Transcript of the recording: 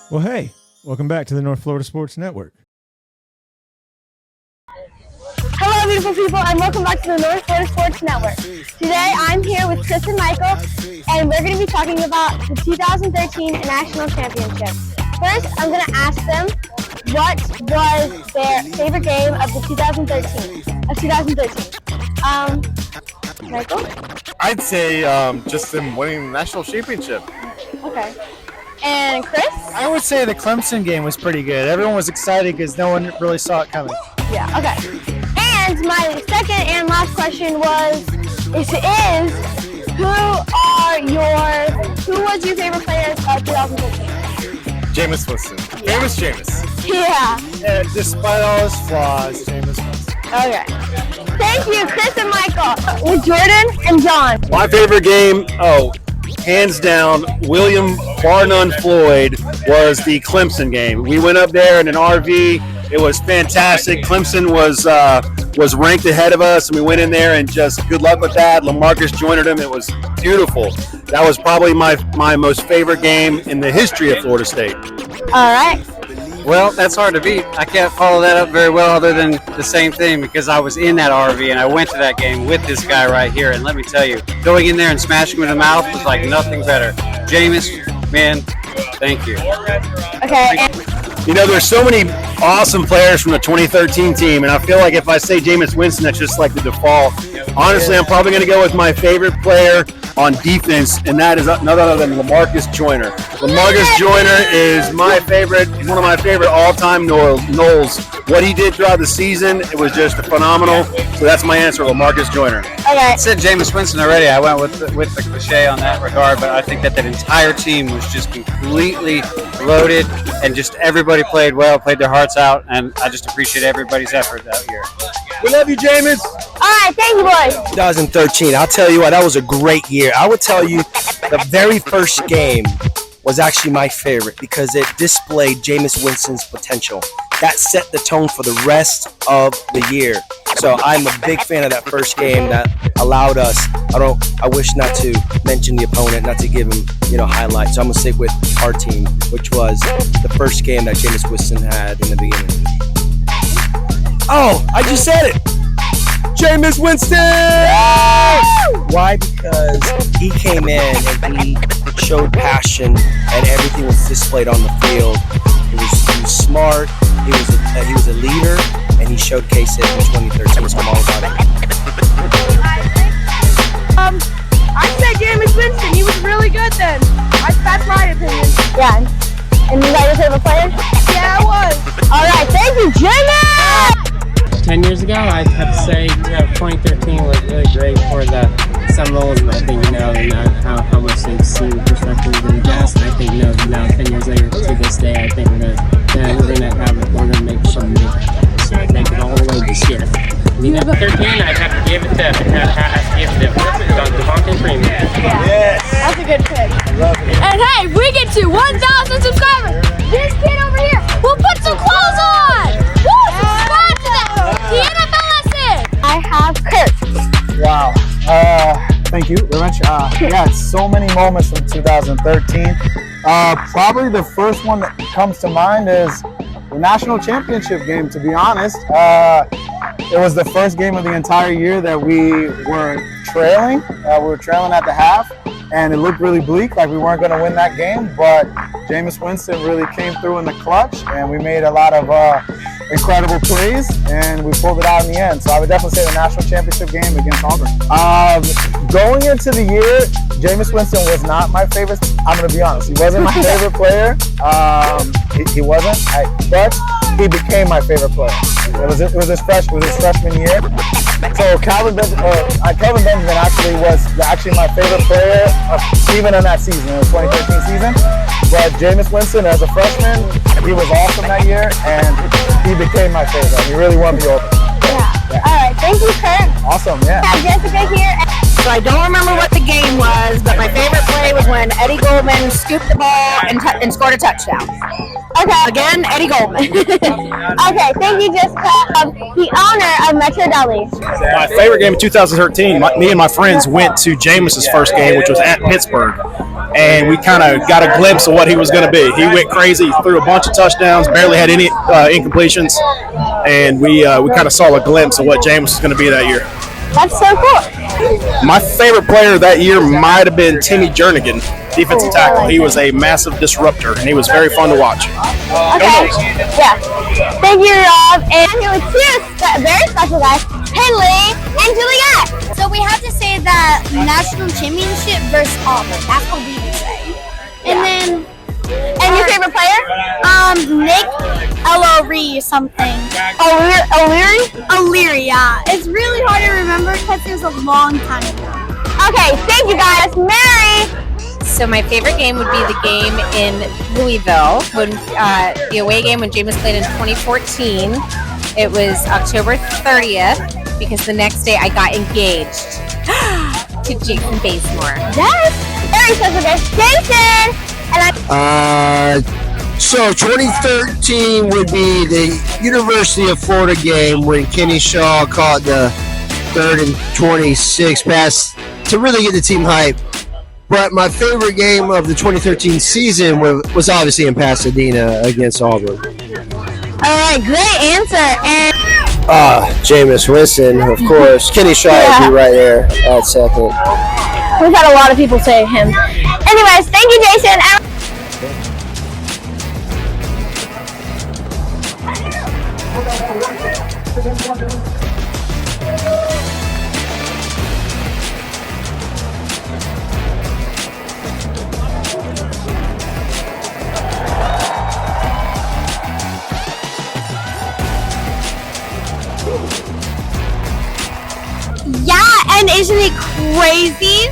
Well, hey, welcome back to the North Florida Sports Network. Hello, beautiful people, and welcome back to the North Florida Sports Network. Today, I'm here with Chris and Michael, and we're going to be talking about the 2013 National Championship. First, I'm going to ask them what was their favorite game of the 2013. Michael? I'd say just them winning the national championship. Okay. And Chris? I would say the Clemson game was pretty good. Everyone was excited because no one really saw it coming. Yeah, okay. And my second and last question who was your favorite player of 2013? Jameis Winston. Yeah. Famous Jameis. Yeah. Despite all his flaws, Jameis Winston. Okay. Thank you, Chris and Michael. With Jordan and John. My favorite game, hands down, William bar none Floyd, was the Clemson game. We went up there in an RV. It was fantastic. Clemson was ranked ahead of us, and we went in there and just good luck with that. LaMarcus joined them. It was beautiful. That was probably my most favorite game in the history of Florida State. All right. Well, that's hard to beat. I can't follow that up very well other than the same thing because I was in that RV and I went to that game with this guy right here. And let me tell you, going in there and smashing him in the mouth was like nothing better. Jameis, man, thank you. Okay. You know, there's so many awesome players from the 2013 team, and I feel like if I say Jameis Winston, that's just like the default. Honestly, I'm probably going to go with my favorite player on defense, and that is none other than LaMarcus Joyner. LaMarcus Joyner is my favorite, one of my favorite all-time Noles. What he did throughout the season, it was just phenomenal. So that's my answer, LaMarcus Joyner. Okay. I said Jameis Winston already. I went with the cliche on that regard, but I think that entire team was just completely loaded, and just everybody played well, played their hearts out, and I just appreciate everybody's effort that year. We love you, Jameis. All right, thank you, boys. 2013, I'll tell you what, that was a great year. I would tell you the very first game was actually my favorite because it displayed Jameis Winston's potential. That set the tone for the rest of the year. So I'm a big fan of that first game that allowed us. I wish not to mention the opponent, not to give him, highlights. So I'm gonna stick with our team, which was the first game that Jameis Winston had in the beginning. Oh, I just said it. Jameis Winston! Why? Because he came in and he showed passion, and everything was displayed on the field. He was smart. He was a leader, and he showcased it in 2013. So I'm all about it. I said Jameis Winston. He was really good then. That's my opinion. Yeah. And was that your favorite player? Yeah, it was. All right, thank you, Jameis! 10 years ago, I'd have to say 2013 was really great for the Seminoles, and I think, how much they've seen perspectives in the past. I think, now 10 years later to this day, I think we're gonna make some this year. Take it all the way this year. 13, I'd have to give it to Devontae Freeman. Yeah, that's a good pick. I love it. And hey, we get to 1,000 subscribers. This kid over here will put some clothes on. Woo! Subscribe to the NFL lesson. I have Kurt. Wow. Thank you very much. So many moments from 2013. Probably the first one that comes to mind is the national championship game, to be honest. It was the first game of the entire year that we were trailing. We were trailing at the half, and it looked really bleak, like we weren't going to win that game. But Jameis Winston really came through in the clutch, and we made a lot of incredible plays, and we pulled it out in the end. So I would definitely say the national championship game against Auburn. Going into the year, Jameis Winston was not my favorite. I'm going to be honest. He wasn't my favorite player. He wasn't, but he became my favorite player. It was his freshman year. So Kelvin Benjamin was actually my favorite player even in that season, in the 2013 season. But Jameis Winston, as a freshman, he was awesome that year, and he became my favorite. He really won me over. Yeah. All right, thank you, Kurt. Awesome, yeah. I have Jessica here. So I don't remember what the game was, but my favorite play was when Eddie Goldman scooped the ball and scored a touchdown. Okay. Again, Eddie Goldman. Okay, thank you, Jessica. The owner of Metro Deli. My favorite game of 2013, me and my friends went to Jameis's first game, which was at Pittsburgh. and we kind of got a glimpse of what he was going to be. He went crazy, threw a bunch of touchdowns, barely had any incompletions, and we kind of saw a glimpse of what James was going to be that year. That's so cool. My favorite player that year might have been Timmy Jernigan, defensive tackle. He was a massive disruptor, and he was very fun to watch. Okay. Yeah. Thank you, Rob. And here with two very special guys, Henley and Juliet. So we have to say that national championship versus Auburn. That's what we would say. And then, And your favorite player? Nick O'Leary something. O'Leary, yeah. It's really hard to remember because it was a long time ago. Okay, thank you guys. Mary. So my favorite game would be the game in Louisville, when the away game when James played in 2014. It was October 30th because the next day I got engaged to Jason Basemore. Yes. Very special guest, Jason. And So 2013 would be the University of Florida game when Kenny Shaw caught the 3rd and 26 pass to really get the team hype. But my favorite game of the 2013 season was obviously in Pasadena against Auburn. All right, great answer. And Jameis Winston, of course. Kenny Shaw would be right there at second. we've had a lot of people say him. Anyways, thank you, Jason. Yeah, and isn't it crazy